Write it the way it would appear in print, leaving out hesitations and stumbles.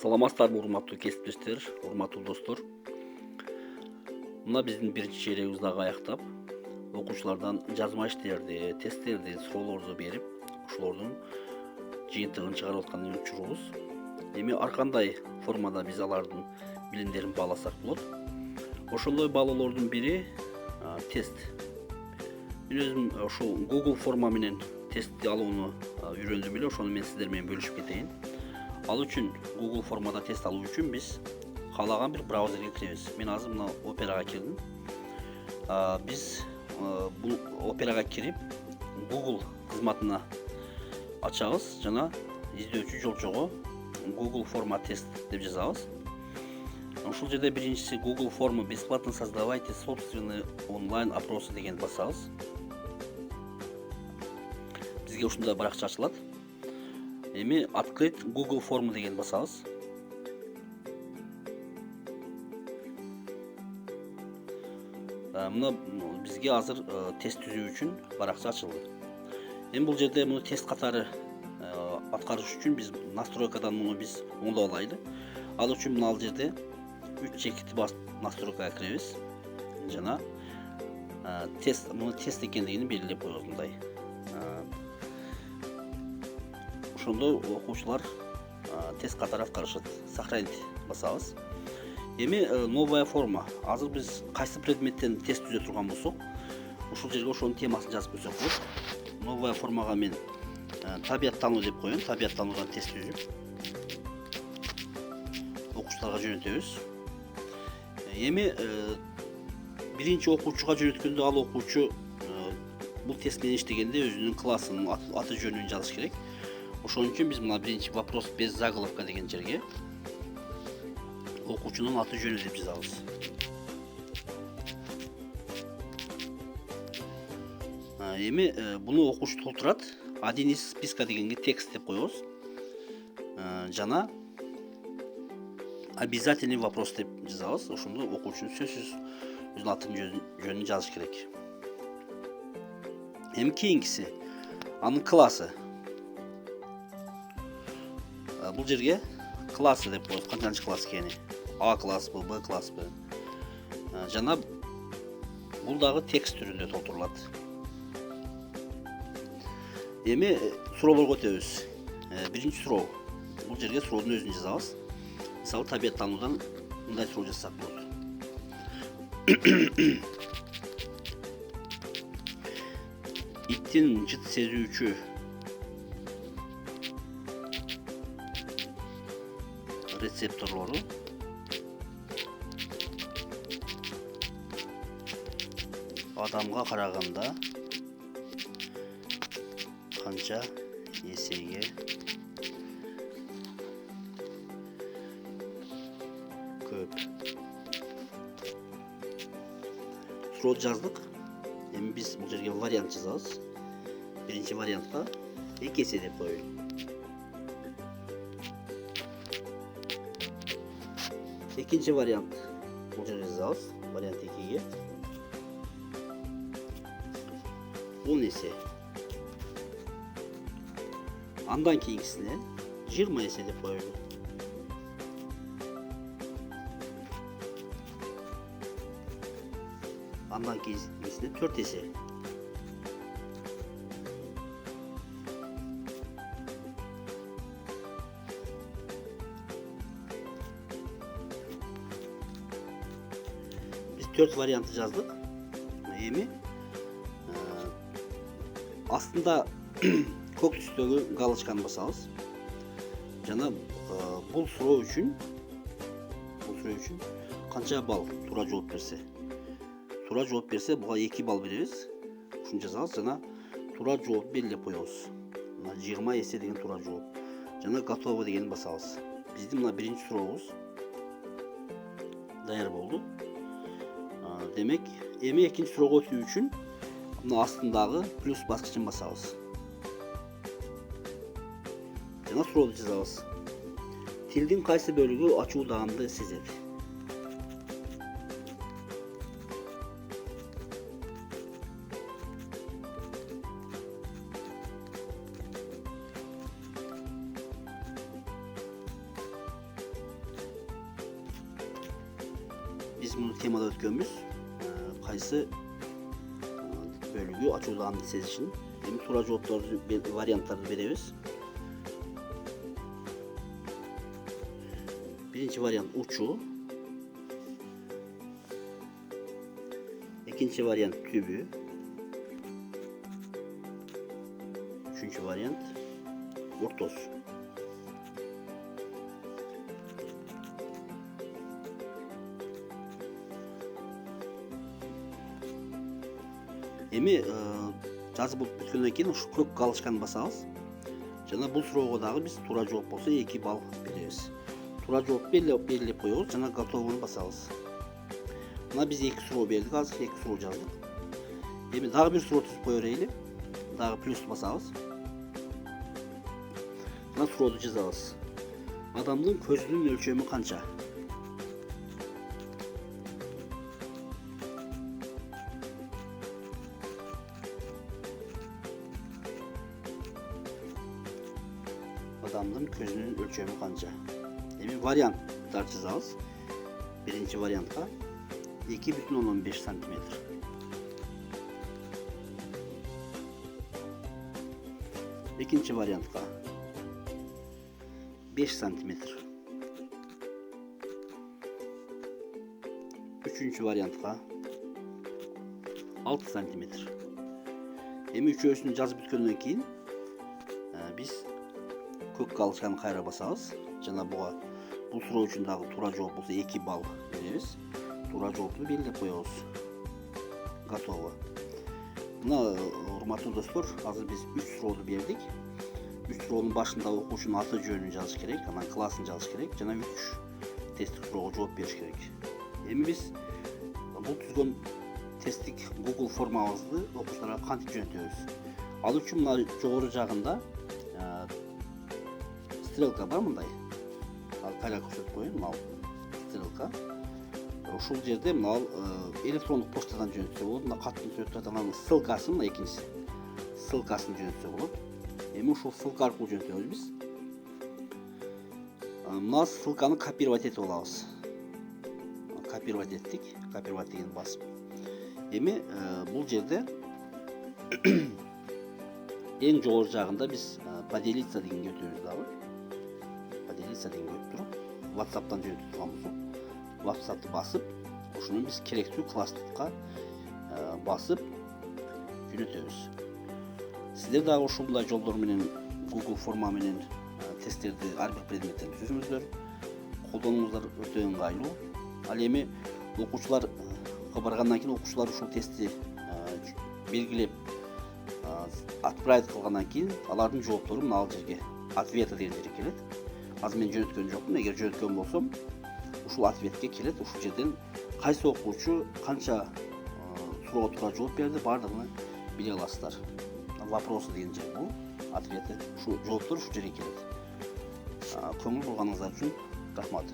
Саламатсыздарбы урматтуу кесиптештер, урматтуу достор. Мына биздин биринчи чейрегибизди дагы аяктап, окуучулардан жазма иштерди, тесттерди, суроолорду берип, ошолордун жыйынтыгын чыгарып аткан учурубуз. Эми ар кандай формада биз алардын билимдерин бааласак болот. Ошондой баалоолордун бири тест. Мен өзүм ошол Google форма менен тестти алууну үйрөндүм эле, ошону мен сиздер менен бөлүшүп кетейин. Ал үчүн Google формада тест алуу үчүн биз каалаган бир браузерге киребиз. Мен азыр мына Operaga кирдим. Биз бул Operaga кирип Google кызматына ачабыз жана издөөчү жолчого Google форма тест деп жазабыз. Ушул жерде биринчиси Google форму бесплатно создавайте собственные онлайн опросы деген басабыз. Бизге ушундай баракча ачылат. Эми открыть Google форму деген басабыз. Мына бизге азыр тест түзүү үчүн баракча ачылды. Эми бул жерде муну тест катары аткарыш үчүн биз настройкадан муну биз оңдоп алайлы. Ал үчүн мына ал жерде 3 чекитти басып настройкага киребиз. Жана тест, муну тест экендигин белгилеп коебуз мындай. Ошондо окуучулар тест катары аткарышат. Сохранить басабыз. Эми новая форма. Азыр биз кайсы предметтен тест түзө турган болсок, ушул жерге ошонун темасын жазып койсок болот. Новая формага мен табияттануу деп коеюн. Табияттануудан тест түзүп окуучуларга жөнөтөбүз. Эми биринчи окуучуга жөнөткөндө ал окуучу бул тест менен иштегенде өзүнүн классынын аты жөнүн жазыш керек. Ошон үчүн биз мына биринчи вопрос без заголовка деген жерге окуучунун аты жөнү деп жазабыз. Эми буну окуучу толтурат. Один из списка дегенге текст деп коебуз. Жана обязательный вопрос деп жазабыз. Ошондо окуучу сөзсүз өзүнүн атын жөнүн жазыш керек. Эми кийинкиси анын классы. Бул жерге классы деп коебуз. Канчанчы класс экени? А классбы, Б классбы? Жана бул дагы текст түрүндө толтурулат. Эми суроолорго өтөбүз. Биринчи суроо. Бул жерге суроодун өзүн жазабыз. Мисалы, табияттануудан мындай суроо жазсак болот. Иттин жыт сезүүчү рецепторлору адамга караганда канча эсеге көп? Суроо жаздык. Эми биз бул жерге вариант жазабыз. Биринчи вариантка 2 эсе деп коелу. Экинчи вариант бул жерге жазабыз. Вариант 2ге 10 эсе. Андан кийинкисине 20 эсе деп коелу. Андан кийинкисине 4 эсе. Biz 4 вариантты жаздык. Эми астында көк түстөгү галочканы басабыз. Жана бул суроо үчүн канча балл туура жооп берсе. Туура жооп берсе буга 2 балл беребиз. Ушуну жазабыз жана туура жооп белгилеп коебуз. Мына 20 эсе деген туура жооп. Жана готово дегенди басабыз. Биздин мына биринчи сурообуз даяр болду. Демек, эми экинчи суроого өтүү үчүн мына астындагы плюс баскычын басабыз. Жана сурооду жазабыз. Тилдин кайсы бөлүгү ачууданды сезет? bunu temada ötkönbüz. Kaysı bölügü açıldığını sezişin. Hem tura cevapları varyantlarını beremiz. Birinci varyant uçu. İkinci varyant tübü. Üçüncü varyant ortos. Эми жазып бүткөндөн кийин ушу көк галочканы басабыз. Жана бул суроого дагы биз туура жооп болсо 2 балл беребиз. Туура жооп белгилеп коебуз, жана готовыны басабыз. Мына биз 2 суроо бердик, азыр 2 суроо жаздык. Эми дагы бир суроо түзүп кое берели. Дагы плюс басабыз. Мына сурооду жазабыз. Адамдын көзүнүн өлчөмү канча? Adamın gözünün ölçümü kanca. Emin varyantlar çizeriz. Birinci varyanta 2,15 cm. İkinci varyanta 5 cm. Üçüncü varyanta 6 cm. Emin üçösünü жазып бүткөндөн кийин biz көк галочканы кайра басабыз. Жана буга бул суроо үчүн дагы туура жооп болсо 2 балл беребиз. Туура жоопту белгилеп коебуз. Готово. Мына урматтуу достор, азыр биз 3 суроону бердик. 3 суроонун башында окуучунун аты жөнүн жазыш керек, анан классын жазыш керек, жана 3 тесттик суроого жооп бериш керек. Эми биз бул түзгөн тесттик Google формабызды окуучуларга кантип жөнөтөбүз? Ал үчүн мына жогору жагында стрелка бар мындай. Ал кайра көрсөтүп коеюн, мына стрелка. Ушул жерде мына электрондук почтадан жөнөтсө болот. Мына каттын сүрөттөрдө анын ссылкасын, мына экинчиси ссылкасын жөнөтсө болот. Эми ушул ссылка аркылуу жөнөтөбүз биз. Мына ссылканы копировать этип алабыз. Копировать эттик, копировать дегенди басып. Эми бул жерде эң жогору жагында биз поделиться дегенге өтөбүз дагы. Поделиться дегенге өтүп туруп, WhatsApp'тан жөнөтүп турганбыз. WhatsApp'ты басып, ушуну биз керектүү класстыкка басып жөнөтөбүз. Сиздер дагы ушундай жолдор менен Google форма менен тесттерди ар бир предметтен түзүңүздөр. Колдонуңуздар өтө ыңгайлуу. Ал эми окуучулар баргандан кийин окуучулар ушул тестти белгилеп отправить кылгандан кийин алардын жооптору мына ал жерге ответы деген жерге келет. Азыр мен жөнөткөн жокмун. Эгер жөнөткөн болсом, ушул ответке келет. Ушул жерден кайсы окуучу канча суроого туура жооп берди, бардыгын биле аласыздар. Вопросы деген жер бул, ответи, ушул жооптор ушул жерге келет. Көңүл бурганыңыздар үчүн рахмат.